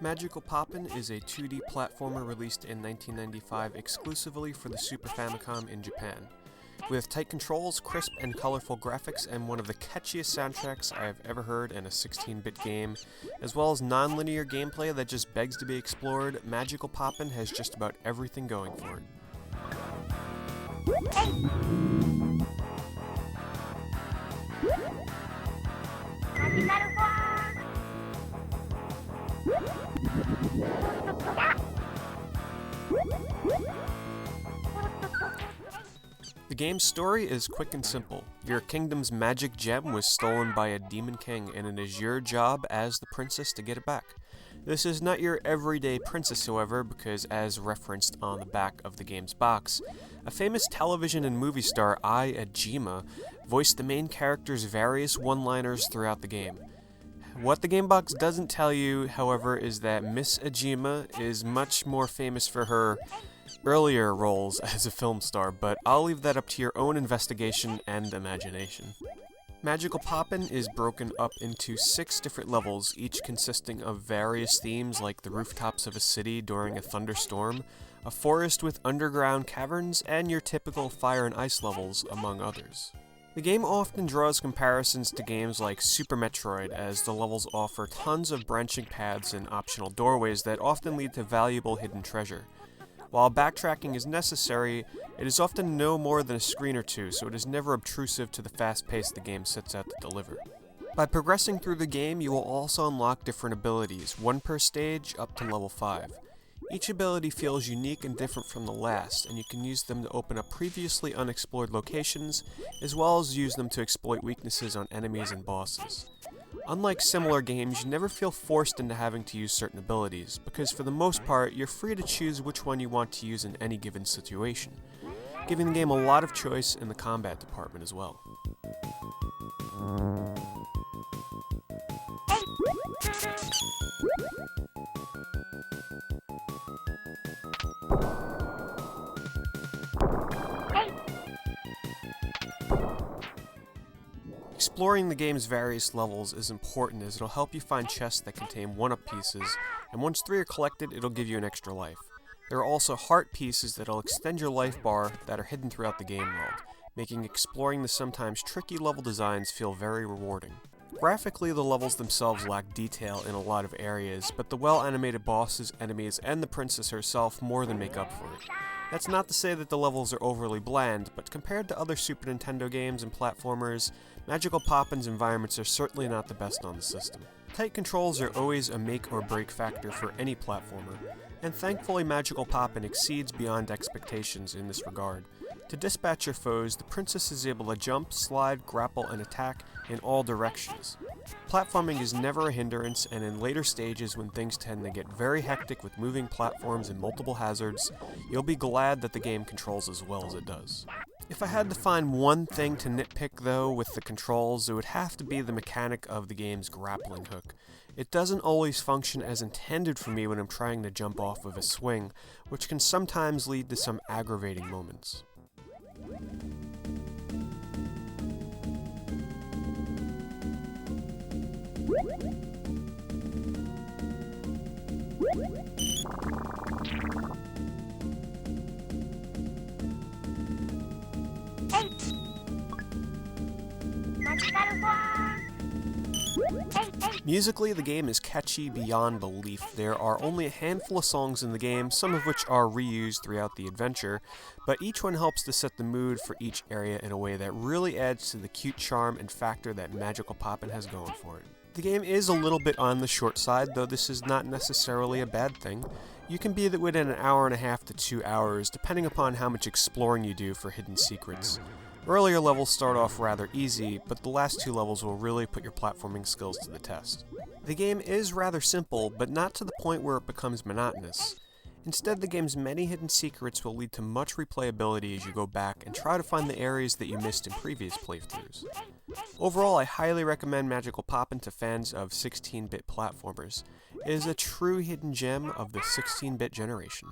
Magical Poppin' is a 2D platformer released in 1995 exclusively for the Super Famicom in Japan. With tight controls, crisp and colorful graphics, and one of the catchiest soundtracks I have ever heard in a 16-bit game, as well as non-linear gameplay that just begs to be explored, Magical Poppin' has just about everything going for it. The game's story is quick and simple. Your kingdom's magic gem was stolen by a demon king, and it is your job as the princess to get it back. This is not your everyday princess, however, because as referenced on the back of the game's box, a famous television and movie star, Ajima, voiced the main character's various one-liners throughout the game. What the game box doesn't tell you, however, is that Miss Ajima is much more famous for her earlier roles as a film star, but I'll leave that up to your own investigation and imagination. Magical Poppin' is broken up into 6 different levels, each consisting of various themes like the rooftops of a city during a thunderstorm, a forest with underground caverns, and your typical fire and ice levels, among others. The game often draws comparisons to games like Super Metroid, as the levels offer tons of branching paths and optional doorways that often lead to valuable hidden treasure. While backtracking is necessary, it is often no more than a screen or two, so it is never obtrusive to the fast pace the game sets out to deliver. By progressing through the game, you will also unlock different abilities, one per stage up to level 5. Each ability feels unique and different from the last, and you can use them to open up previously unexplored locations, as well as use them to exploit weaknesses on enemies and bosses. Unlike similar games, you never feel forced into having to use certain abilities, because for the most part, you're free to choose which one you want to use in any given situation, giving the game a lot of choice in the combat department as well. Exploring the game's various levels is important as it'll help you find chests that contain 1-up pieces, and once 3 are collected, it'll give you an extra life. There are also heart pieces that'll extend your life bar that are hidden throughout the game world, making exploring the sometimes tricky level designs feel very rewarding. Graphically, the levels themselves lack detail in a lot of areas, but the well-animated bosses, enemies, and the princess herself more than make up for it. That's not to say that the levels are overly bland, but compared to other Super Nintendo games and platformers, Magical Poppin's environments are certainly not the best on the system. Tight controls are always a make or break factor for any platformer, and thankfully Magical Poppin exceeds beyond expectations in this regard. To dispatch your foes, the princess is able to jump, slide, grapple, and attack in all directions. Platforming is never a hindrance, and in later stages when things tend to get very hectic with moving platforms and multiple hazards, you'll be glad that the game controls as well as it does. If I had to find one thing to nitpick though with the controls, it would have to be the mechanic of the game's grappling hook. It doesn't always function as intended for me when I'm trying to jump off of a swing, which can sometimes lead to some aggravating moments. Musically, the game is catchy beyond belief. There are only a handful of songs in the game, some of which are reused throughout the adventure, but each one helps to set the mood for each area in a way that really adds to the cute charm and factor that Magical Poppin has going for it. The game is a little bit on the short side, though this is not necessarily a bad thing. You can beat it within an hour and a half to 2 hours, depending upon how much exploring you do for hidden secrets. Earlier levels start off rather easy, but the last 2 levels will really put your platforming skills to the test. The game is rather simple, but not to the point where it becomes monotonous. Instead, the game's many hidden secrets will lead to much replayability as you go back and try to find the areas that you missed in previous playthroughs. Overall, I highly recommend Magical Poppin to fans of 16-bit platformers. It is a true hidden gem of the 16-bit generation.